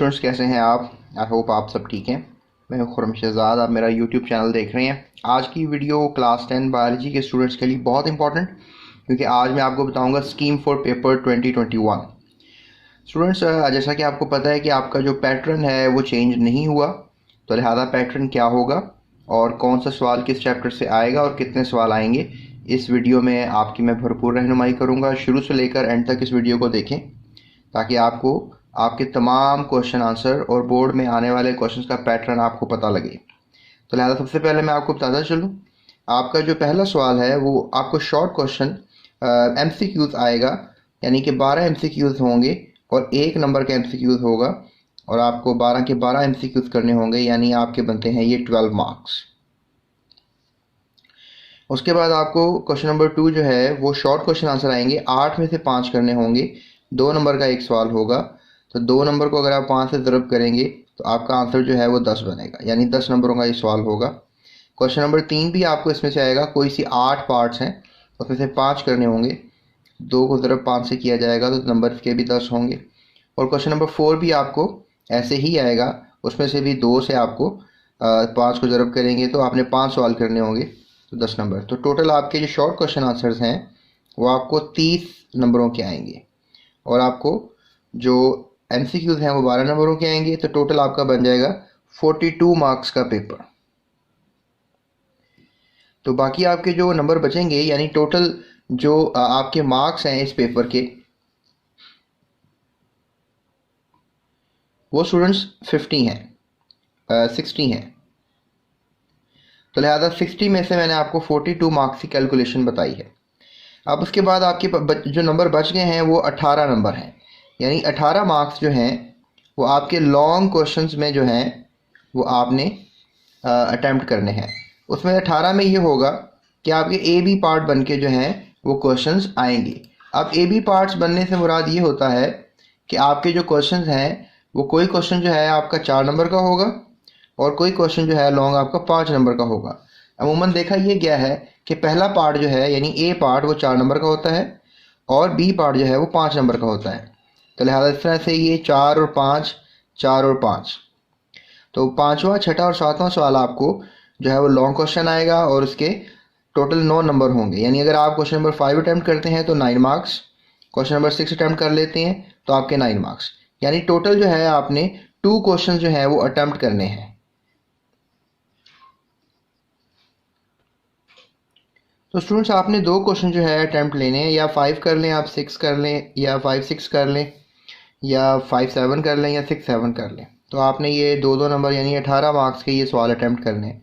Students, कैसे हैं आप? आई होप आप सब ठीक हैं। मैं हूं खुर्रम शहजाद, आप मेरा यूट्यूब चैनल देख रहे हैं। आज की वीडियो क्लास 10 बायोलॉजी के स्टूडेंट्स के लिए बहुत इंपॉर्टेंट, क्योंकि आज मैं आपको बताऊंगा स्कीम फॉर पेपर 2021। स्टूडेंट्स, जैसा कि आपको पता है कि आपका जो पैटर्न है वो चेंज नहीं हुआ, तो लिहाजा पैटर्न क्या होगा और कौन सा सवाल किस चैप्टर से आएगा और कितने सवाल आएंगे, इस वीडियो में आपकी मैं भरपूर रहनुमाई करूँगा। शुरू से लेकर एंड तक इस वीडियो को देखें ताकि आपको आपके तमाम क्वेश्चन आंसर और बोर्ड में आने वाले क्वेश्चंस का पैटर्न आपको पता लगे। तो लिहाजा सबसे पहले मैं आपको बताता चलूँ, आपका जो पहला सवाल है वो आपको शॉर्ट क्वेश्चन MCQs आएगा, यानी कि 12 MCQs होंगे और 1 नंबर का MCQs होगा और आपको 12 के 12 MCQs करने होंगे, यानी आपके बनते हैं ये 12 मार्क्स। उसके बाद आपको क्वेश्चन नंबर 2 जो है वो शॉर्ट क्वेश्चन आंसर आएंगे, 8 में से 5 करने होंगे, 2 नंबर का एक सवाल होगा। तो 2 नंबर को अगर आप 5 से ज़रब करेंगे तो आपका आंसर जो है वो 10 बनेगा, यानी 10 नंबरों का ये सवाल होगा। क्वेश्चन नंबर 3 भी आपको इसमें से आएगा, कोई सी 8 पार्ट्स हैं उसमें से 5 करने होंगे, 2 को ज़रब 5 से किया जाएगा तो नंबर के भी 10 होंगे। और क्वेश्चन नंबर 4 भी आपको ऐसे ही आएगा, उसमें से भी 2 से आपको 5 को ज़रब करेंगे तो आपने 5 सवाल करने होंगे, तो 10 नंबर। तो टोटल आपके जो शॉर्ट क्वेश्चन आंसर्स हैं वो आपको 30 नंबरों के आएंगे और आपको जो MCQs हैं वो 12 नंबरों के आएंगे। तो टोटल आपका बन जाएगा 42 मार्क्स का पेपर। तो बाकी आपके जो नंबर बचेंगे, यानी टोटल जो आपके मार्क्स हैं इस पेपर के, वो स्टूडेंट्स 50 हैं, 60 हैं। तो लिहाजा 60 में से मैंने आपको 42 मार्क्स की कैलकुलेशन बताई है। अब उसके बाद आपके जो नंबर बच गए हैं वो 18 नंबर हैं, यानी 18 मार्क्स जो हैं वो आपके लॉन्ग क्वेश्चंस में जो हैं वो आपने अटेम्प्ट करने हैं। उसमें 18 में ये होगा कि आपके AB पार्ट बन के जो हैं वो क्वेश्चंस आएंगे। अब AB पार्ट्स बनने से मुराद ये होता है कि आपके जो क्वेश्चंस हैं वो कोई क्वेश्चन जो है आपका 4 नंबर का होगा और कोई क्वेश्चन जो है लॉन्ग आपका 5 नंबर का होगा। अमूमन देखा ये गया है कि पहला पार्ट जो है यानी A पार्ट वो 4 नंबर का होता है और B पार्ट जो है वो 5 नंबर का होता है। तो लिहाजा इस तरह से ये 4 और 5, 4 और 5, तो 5वां, 6ठा और 7वां सवाल आपको जो है वो लॉन्ग क्वेश्चन आएगा और उसके टोटल 9 नंबर होंगे। यानी अगर आप क्वेश्चन नंबर 5 अटैम्प्ट करते हैं तो 9 मार्क्स, क्वेश्चन नंबर 6 अटैम्प्ट कर लेते हैं तो आपके 9 मार्क्स, यानी टोटल जो है आपने 2 क्वेश्चन जो है वो अटैम्प्ट करने हैं। तो स्टूडेंट्स, आपने 2 क्वेश्चन जो है अटैम्प्ट लेने हैं, या 5 कर लें, आप 6 कर लें, या 5-6 कर लें, या 5-7 कर लें, या 6-7 कर लें। तो आपने ये 2-2 नंबर यानी 18 मार्क्स के ये सवाल अटैम्प्ट करने हैं।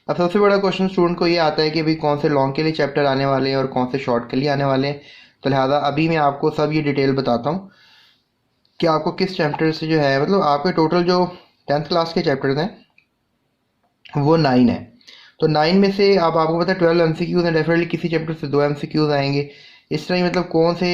अब सबसे बड़ा क्वेश्चन स्टूडेंट को ये आता है कि भाई कौन से लॉन्ग के लिए चैप्टर आने वाले हैं और कौन से शॉर्ट के लिए आने वाले हैं। तो लिहाजा अभी मैं आपको सब ये डिटेल बताता हूँ कि आपको किस चैप्टर से जो है, मतलब आपके टोटल जो 10th क्लास के चैप्टर्स हैं वो 9 है। तो 9 में से अब आपको पता है 12 MCQs हैं, डेफिनेटली किसी चैप्टर से 2 MCQs आएंगे। इस तरह मतलब कौन से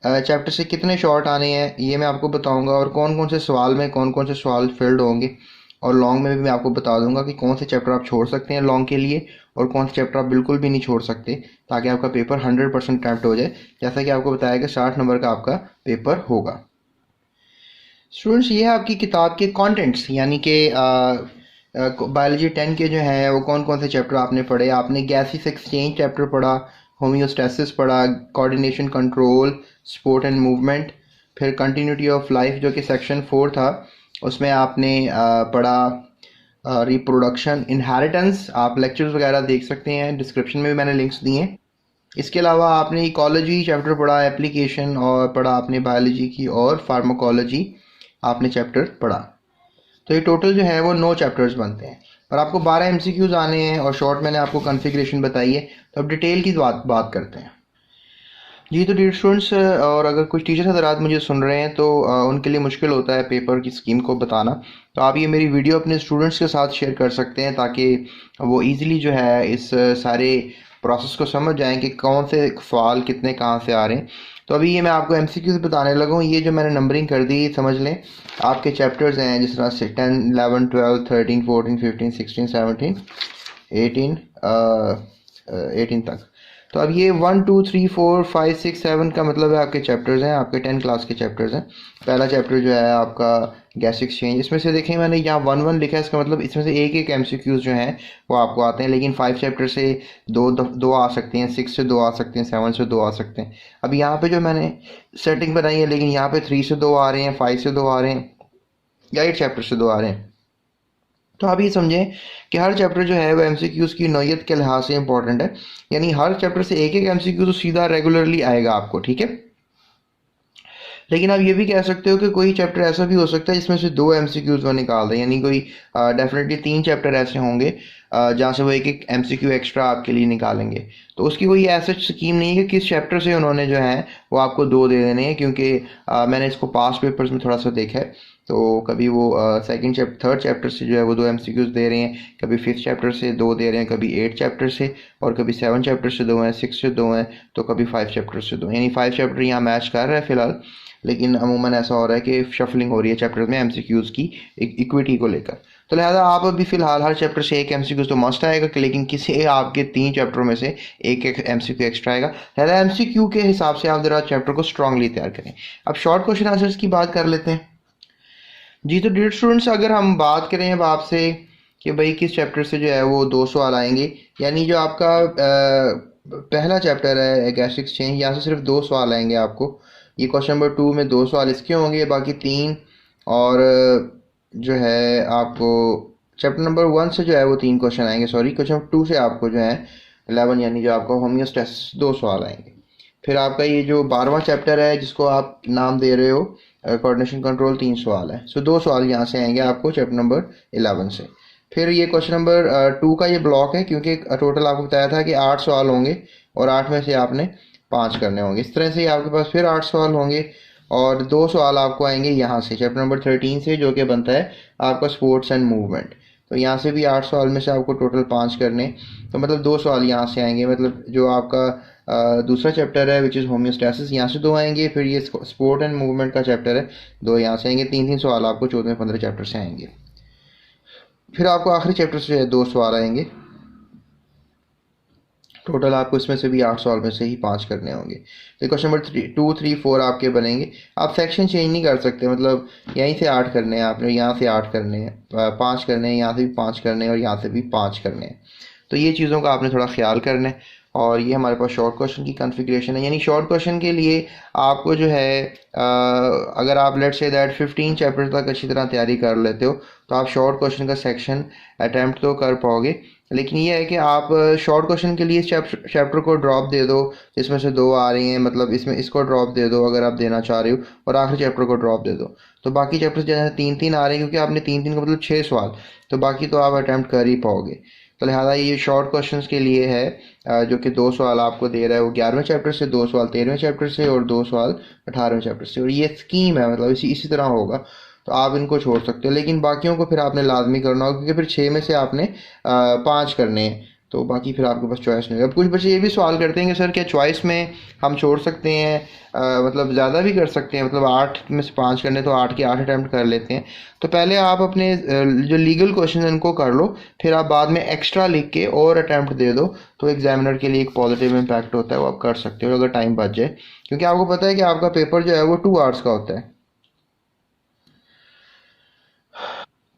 चैप्टर से कितने शॉर्ट आने हैं ये मैं आपको बताऊंगा, और कौन कौन से सवाल में कौन कौन से सवाल फिल्ड होंगे, और लॉन्ग में भी मैं आपको बता दूंगा कि कौन से चैप्टर आप छोड़ सकते हैं लॉन्ग के लिए और कौन से चैप्टर आप बिल्कुल भी नहीं छोड़ सकते, ताकि आपका पेपर 100% अटैम्प्ट हो जाए। जैसा कि आपको बताया कि 60 नंबर का आपका पेपर होगा। स्टूडेंट्स, ये है आपकी किताब के कंटेंट्स, यानी कि बायोलॉजी 10 के जो हैं वो कौन कौन से चैप्टर आपने पढ़े। आपने गैसेस एक्सचेंज चैप्टर पढ़ा, होम्योस्टेसिस पढ़ा, coordination control, sport and movement, फिर कंटिन्यूटी ऑफ लाइफ जो कि सेक्शन 4 था, उसमें आपने पढ़ा रिप्रोडक्शन, इनहेरिटेंस। आप लेक्चर्स वगैरह देख सकते हैं, डिस्क्रिप्शन में भी मैंने लिंक्स दिए हैं। इसके अलावा आपने इकोलॉजी चैप्टर पढ़ा, एप्लीकेशन और पढ़ा आपने बायोलॉजी की, और फार्माकोलॉजी आपने चैप्टर पढ़ा। तो ये टोटल जो है वो 9 चैप्टर्स बनते हैं, पर आपको 12 MCQs आने हैं और शॉर्ट मैंने आपको कॉन्फ़िगरेशन बताई है। तो अब डिटेल की बात करते हैं जी। तो डियर स्टूडेंट्स, और अगर कुछ टीचर हज़रात मुझे सुन रहे हैं तो उनके लिए मुश्किल होता है पेपर की स्कीम को बताना, तो आप ये मेरी वीडियो अपने स्टूडेंट्स के साथ शेयर कर सकते हैं ताकि वो ईज़िली जो है इस सारे प्रोसेस को समझ जाएं कि कौन से सवाल कितने कहाँ से आ रहे हैं। तो अभी ये मैं आपको MCQs बताने लगा हूँ। ये जो मैंने नंबरिंग कर दी समझ लें, आपके चैप्टर्स हैं जिस तरह से 10, 11, 12, 13, 14, 15, 16, 17, 18 तक। तो अब ये 1 2 3 4 5 6 7 का मतलब है आपके चैप्टर्स हैं, आपके 10 क्लास के चैप्टर्स हैं। पहला चैप्टर जो है आपका गैस एक्सचेंज, इसमें से देखें मैंने यहाँ 1 1 लिखा है, इसका मतलब इसमें से एक एक एमसीक्यूज जो हैं वो आपको आते हैं, लेकिन 5 चैप्टर से दो आ सकते हैं, 6 से 2 आ सकते हैं, 7 से 2 आ सकते हैं। अब यहाँ पे जो मैंने सेटिंग बनाई है, लेकिन यहाँ पे 3 से 2 आ रहे हैं, 5 से 2 आ रहे हैं या 8 चैप्टर से 2 आ रहे हैं। तो आप ये समझें कि हर चैप्टर जो है वो एमसीक्यूज़ की नौयत के लिहाज से इंपॉर्टेंट है, यानी हर चैप्टर से एक एक एमसीक्यू तो सीधा रेगुलरली आएगा आपको, ठीक है। लेकिन आप ये भी कह सकते हो कि कोई चैप्टर ऐसा भी हो सकता है जिसमें से 2 एमसीक्यूज़ वो निकाल दें, यानी कोई डेफिनेटली 3 चैप्टर ऐसे होंगे जहाँ से वो एक एक एमसीक्यू एक्स्ट्रा आपके लिए निकालेंगे। तो उसकी कोई ऐसा स्कीम नहीं है कि किस चैप्टर से उन्होंने जो है वो आपको 2 दे देने हैं, क्योंकि मैंने इसको पास्ट पेपर्स में थोड़ा सा देखा है। तो कभी वो थर्ड चैप्टर से जो है वो 2 एमसीक्यूज़ दे रहे हैं, कभी 5th चैप्टर से 2 दे रहे हैं, कभी 8 चैप्टर से, और कभी 7 चैप्टर से 2 हैं, 6 से 2 हैं, तो कभी 5 चैप्टर से 2, यानी 5 चैप्टर यहाँ मैच कर रहा है फ़िलहाल। लेकिन अमूमन ऐसा हो रहा है कि शफलिंग हो रही है चैप्टर्स में एमसीक्यूज़ की इक्विटी को लेकर। तो लिहाजा आप अभी फ़िलहाल हर चैप्टर से एक एमसीक्यूज़ तो मस्ट आएगा, लेकिन किसी आपके 3 चैप्टरों में से एक एक एमसीक्यू एक्स्ट्रा आएगा। लिहाजा एमसीक्यू के हिसाब से आप ज़रा चैप्टर को स्ट्रांगली तैयार करें। अब शॉर्ट क्वेश्चन आंसर्स की बात कर लेते हैं जी। तो डियर स्टूडेंट्स, अगर हम बात करें अब आपसे कि भाई किस चैप्टर से जो है वो 2 सवाल आएंगे, यानी जो आपका पहला चैप्टर है गैस एक्सचेंज, यहाँ से सिर्फ 2 सवाल आएंगे आपको। ये क्वेश्चन नंबर 2 में 2 सवाल इसके होंगे, बाकी 3 और जो है आपको चैप्टर नंबर 1 से जो है वो 3 क्वेश्चन आएंगे, सॉरी क्वेश्चन नंबर 2 से आपको जो है 11 यानी जो आपका होम्योस्टैसिस 2 सवाल आएंगे। फिर आपका ये जो 12वां चैप्टर है जिसको आप नाम दे रहे हो कोऑर्डिनेशन कंट्रोल, 3 सवाल है, सो 2 सवाल यहाँ से आएंगे आपको चैप्टर नंबर 11 से। फिर ये क्वेश्चन नंबर 2 का ये ब्लॉक है, क्योंकि टोटल आपको बताया था कि 8 सवाल होंगे और 8 में से आपने 5 करने होंगे। इस तरह से आपके पास फिर 8 सवाल होंगे और 2 सवाल आपको आएंगे यहाँ से चैप्टर नंबर 13 से, जो कि बनता है आपका स्पोर्ट्स एंड मूवमेंट। तो यहाँ से भी 8 सवाल में से आपको टोटल 5 करने, तो मतलब 2 सवाल यहाँ से आएंगे। मतलब जो आपका दूसरा चैप्टर है विच इज़ होम्योस्टैसिस, यहाँ से 2 आएंगे। फिर ये स्पोर्ट एंड मूवमेंट का चैप्टर है, 2 यहाँ से आएंगे। 3 3 सवाल आपको 14-15 चैप्टर से आएंगे। फिर आपको आखिरी चैप्टर से 2 सवाल आएंगे। टोटल आपको इसमें से भी 8 सवाल में से ही 5 करने होंगे। तो क्वेश्चन नंबर 2 3 4 आपके बनेंगे। आप सेक्शन चेंज नहीं कर सकते, मतलब यहीं से 8 करने हैं आपने, यहाँ से 8 करने हैं, 5 करने हैं, यहाँ से भी 5 करने हैं और यहाँ से भी 5 करने हैं। तो ये चीज़ों का आपने थोड़ा ख्याल करना है। और ये हमारे पास शॉर्ट क्वेश्चन की कॉन्फ़िगरेशन है, यानी शॉर्ट क्वेश्चन के लिए आपको जो है अगर आप लेट्स से दैट 15 चैप्टर तक अच्छी तरह तैयारी कर लेते हो तो आप शॉर्ट क्वेश्चन का सेक्शन अटैम्प्ट तो कर पाओगे। लेकिन ये है कि आप शॉर्ट क्वेश्चन के लिए चैप्टर को ड्रॉप दे दो जिसमें से 2 आ रही हैं, मतलब इसमें इसको ड्रॉप दे दो अगर आप देना चाह रहे हो, और आखिरी चैप्टर को ड्रॉप दे दो। तो बाकी चैप्टर्स जैसे 3 3 आ रहे हैं, क्योंकि आपने 3 3 का मतलब 6 सवाल, तो बाकी तो आप अटैम्प्ट कर ही पाओगे। तो लिहाजा ये शॉर्ट क्वेश्चंस के लिए है जो कि 2 सवाल आपको दे रहा है, वो 11वें चैप्टर से, 2 सवाल 13वें चैप्टर से और 2 सवाल 18वें चैप्टर से। और ये स्कीम है, मतलब इसी तरह होगा, तो आप इनको छोड़ सकते हो। लेकिन बाकियों को फिर आपने लाजमी करना होगा, क्योंकि फिर 6 में से आपने 5 करने हैं, तो बाकी फिर आपके पास चॉइस नहीं होगी। अब कुछ बच्चे ये भी सवाल करते हैं कि सर क्या चॉइस में हम छोड़ सकते हैं, मतलब ज़्यादा भी कर सकते हैं, मतलब 8 में से 5 करने तो 8 के 8 अटैम्प्ट कर लेते हैं। तो पहले आप अपने जो लीगल क्वेश्चन इनको कर लो, फिर आप बाद में एक्स्ट्रा लिख के और अटैम्प्ट दे दो, तो एग्जामिनर के लिए एक पॉजिटिव इम्पैक्ट होता है, वो आप कर सकते हो अगर टाइम बच जाए। क्योंकि आपको पता है कि आपका पेपर जो है वो 2 आवर्स का होता है।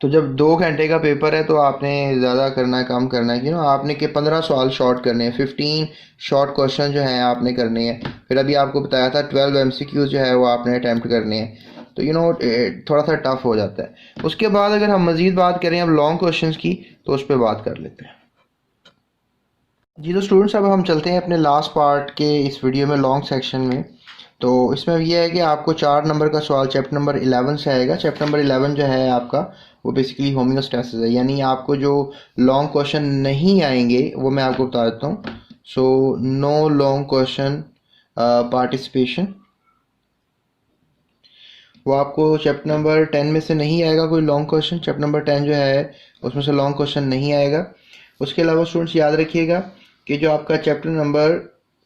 तो जब 2 घंटे का पेपर है तो आपने ज़्यादा करना है, कम करना है कि आपने के 15 सवाल शॉर्ट करने हैं, 15 शॉर्ट क्वेश्चन जो हैं आपने करने हैं। फिर अभी आपको बताया था 12 एमसीक्यू जो है वो आपने अटैम्प्ट करने हैं। तो थोड़ा सा टफ हो जाता है। उसके बाद अगर हम मज़ीद बात करें अब लॉन्ग क्वेश्चन की, तो उस पर बात कर लेते हैं जी। तो स्टूडेंट्स अब हम चलते हैं अपने लास्ट पार्ट के इस वीडियो में, लॉन्ग सेक्शन में। तो इसमें यह है कि आपको 4 नंबर का सवाल चैप्टर नंबर 11 से आएगा। चैप्टर नंबर 11 जो है आपका वो बेसिकली होम्योस्टैसिस है, यानी आपको जो लॉन्ग क्वेश्चन नहीं आएंगे वो मैं आपको बता देता हूँ। So no long question participation, वो आपको चैप्टर नंबर 10 में से नहीं आएगा कोई लॉन्ग क्वेश्चन। चैप्टर नंबर 10 जो है उसमें से लॉन्ग क्वेश्चन नहीं आएगा। उसके अलावा स्टूडेंट्स याद रखिएगा कि जो आपका चैप्टर नंबर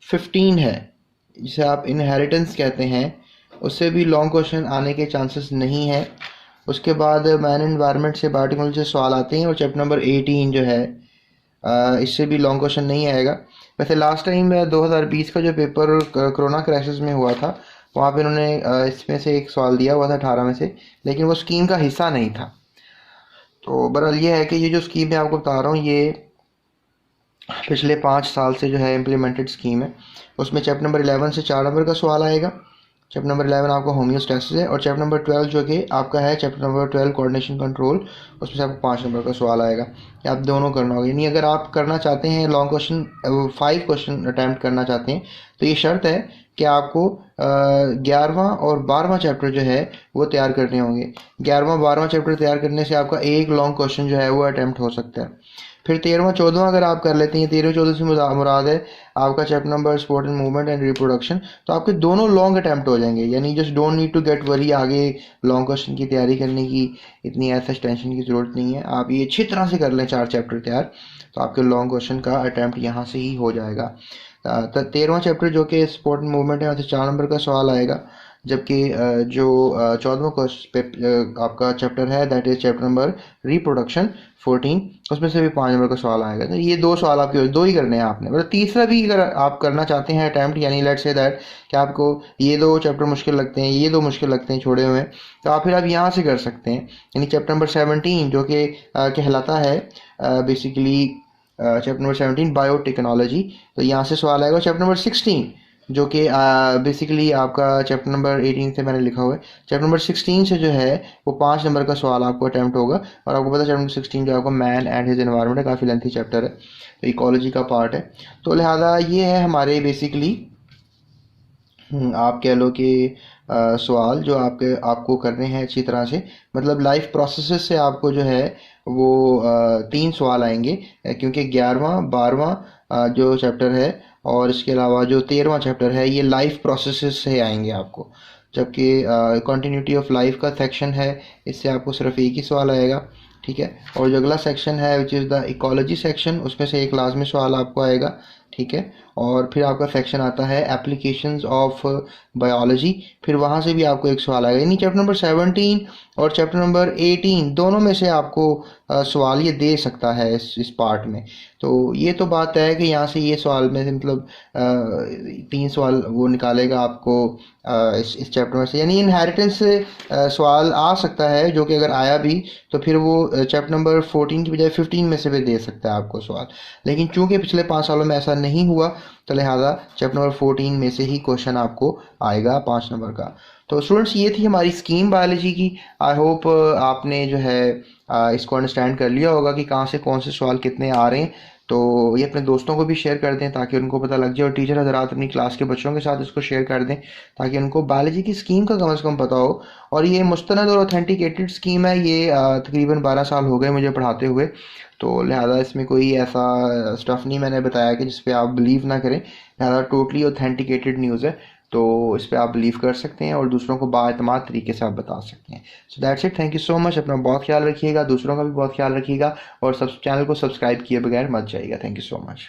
15 है, जिसे आप इनहेरिटेंस कहते हैं, उससे भी लॉन्ग क्वेश्चन आने के चांसेस नहीं है। उसके बाद मैन एनवायरनमेंट से बायोटेक्नोलॉजी से सवाल आते हैं, और चैप्टर नंबर 18 जो है इससे भी लॉन्ग क्वेश्चन नहीं आएगा। वैसे लास्ट टाइम 2020 का जो पेपर कोरोना क्राइसिस में हुआ था, वहाँ पे उन्होंने इसमें से एक सवाल दिया हुआ था 18 में से, लेकिन वो स्कीम का हिस्सा नहीं था। तो बहरहाल ये है कि ये जो स्कीम मैं आपको बता रहा हूँ, ये पिछले 5 साल से जो है इम्प्लीमेंटेड स्कीम है। उसमें चैप्टर नंबर 11 से 4 नंबर का सवाल आएगा। चैप्टर नंबर 11 आपका होम्योस्टैसिस है, और चैप्टर नंबर 12 जो कि आपका है चैप्टर नंबर 12 कोऑर्डिनेशन कंट्रोल, उसमें से आपको 5 नंबर का सवाल आएगा कि आप दोनों करना होगा। यानी अगर आप करना चाहते हैं लॉन्ग क्वेश्चन, 5 क्वेश्चन अटैम्प्ट करना चाहते हैं, तो ये शर्त है कि आपको 11वां और 12वां चैप्टर जो है वो तैयार करने होंगे। 11वां 12वां चैप्टर तैयार करने से आपका एक लॉन्ग क्वेश्चन जो है वो अटैम्प्ट हो सकता है। फिर 13वां 14वां अगर आप कर लेते हैं, 13वें 14 से मुराद है आपका chapter number sport and movement and reproduction, तो आपके दोनों लॉन्ग अटैम्प्ट हो जाएंगे। यानी just don't need to get worry, आगे लॉन्ग क्वेश्चन की तैयारी करने की इतनी ऐसा टेंशन की ज़रूरत नहीं है। आप ये अच्छी तरह से कर लें 4 चैप्टर तैयार, तो आपके लॉन्ग क्वेश्चन का अटैम्प्ट यहाँ से ही हो जाएगा। 13वां चैप्टर जो कि स्पोर्ट एंड मूवमेंट है, वहाँ से 4 नंबर का सवाल आएगा। जबकि जो 14वां आपका चैप्टर है, that is chapter number reproduction 14, उसमें से भी 5 नंबर का सवाल आएगा। तो ये 2 सवाल आपके दो ही करने हैं आपने। मतलब तीसरा भी अगर आप करना चाहते हैं अटैम्प्ट, यानी लेट्स से दैट कि आपको ये 2 चैप्टर मुश्किल लगते हैं, ये 2 मुश्किल लगते हैं छोड़े हुए, तो आप फिर आप यहाँ से कर सकते हैं। यानी चैप्टर नंबर 17 जो कि कहलाता है बेसिकली चैप्टर नंबर 17 बायोटेक्नोलॉजी, तो यहाँ से सवाल आएगा। चैप्टर नंबर 16 जो कि बेसिकली आपका चैप्टर नंबर 18 से मैंने लिखा हुआ है, चैप्टर नंबर 16 से जो है वो 5 नंबर का सवाल आपको अटैम्प्ट होगा। और आपको पता है चैप्टर नंबर 16 जो आपका मैन एंड हिज एनवायरनमेंट है, काफ़ी लेंथी चैप्टर है, तो इकोलॉजी का पार्ट है। तो लिहाजा ये है हमारे बेसिकली आप कह लो कि सवाल जो आपको करने हैं अच्छी तरह से। मतलब लाइफ प्रोसेसेस से आपको जो है वो 3 सवाल आएंगे, क्योंकि 11वां 12वां जो चैप्टर है और इसके अलावा जो 13वां चैप्टर है, ये लाइफ प्रोसेसेस से आएंगे आपको। जबकि कंटिन्यूटी ऑफ लाइफ का सेक्शन है, इससे आपको सिर्फ एक ही सवाल आएगा, ठीक है। और जो अगला सेक्शन है which is the ecology section, उसमें से एक लाजमी सवाल आपको आएगा, ठीक है। और फिर आपका सेक्शन आता है एप्लीकेशंस ऑफ बायोलॉजी, फिर वहाँ से भी आपको एक सवाल आएगा। यानी चैप्टर नंबर 17 और चैप्टर नंबर 18 दोनों में से आपको सवाल ये दे सकता है इस पार्ट में। तो ये तो बात है कि यहाँ से ये सवाल में से मतलब 3 सवाल वो निकालेगा आपको इस चैप्टर में से। यानी इनहेरिटेंस से सवाल आ सकता है, जो कि अगर आया भी तो फिर वो चैप्टर नंबर 14 की बजाय 15 में से भी दे सकता है आपको सवाल। लेकिन चूंकि पिछले 5 सालों में ऐसा नहीं हुआ, तो लिहाजा चैप्टर नंबर 14 में से ही क्वेश्चन आपको आएगा 5 नंबर का। तो स्टूडेंट्स, ये थी हमारी स्कीम बायोलॉजी की। आई होप आपने जो है इसको अंडरस्टैंड कर लिया होगा कि कहाँ से कौन से सवाल कितने आ रहे हैं। तो ये अपने दोस्तों को भी शेयर कर दें ताकि उनको पता लग जाए, और टीचर हजरात अपनी क्लास के बच्चों के साथ इसको शेयर कर दें ताकि उनको बायोलॉजी की स्कीम का कम से कम पता हो। और ये मुस्तनद और ऑथेंटिकेटेड स्कीम है। ये तकरीबन 12 साल हो गए मुझे पढ़ाते हुए, तो लिहाजा इसमें कोई ऐसा स्टफ़ नहीं मैंने बताया कि जिस पे आप बिलीव ना करें। लिहाजा टोटली ऑथेंटिकेटेड न्यूज़ है, तो इस पर आप बिलीव कर सकते हैं और दूसरों को बाएतमाद तरीके से आप बता सकते हैं। So that's it, thank you so much. अपना बहुत ख्याल रखिएगा, दूसरों का भी बहुत ख्याल रखिएगा, और चैनल को सब्सक्राइब किए बगैर मत जाइएगा। Thank you so much.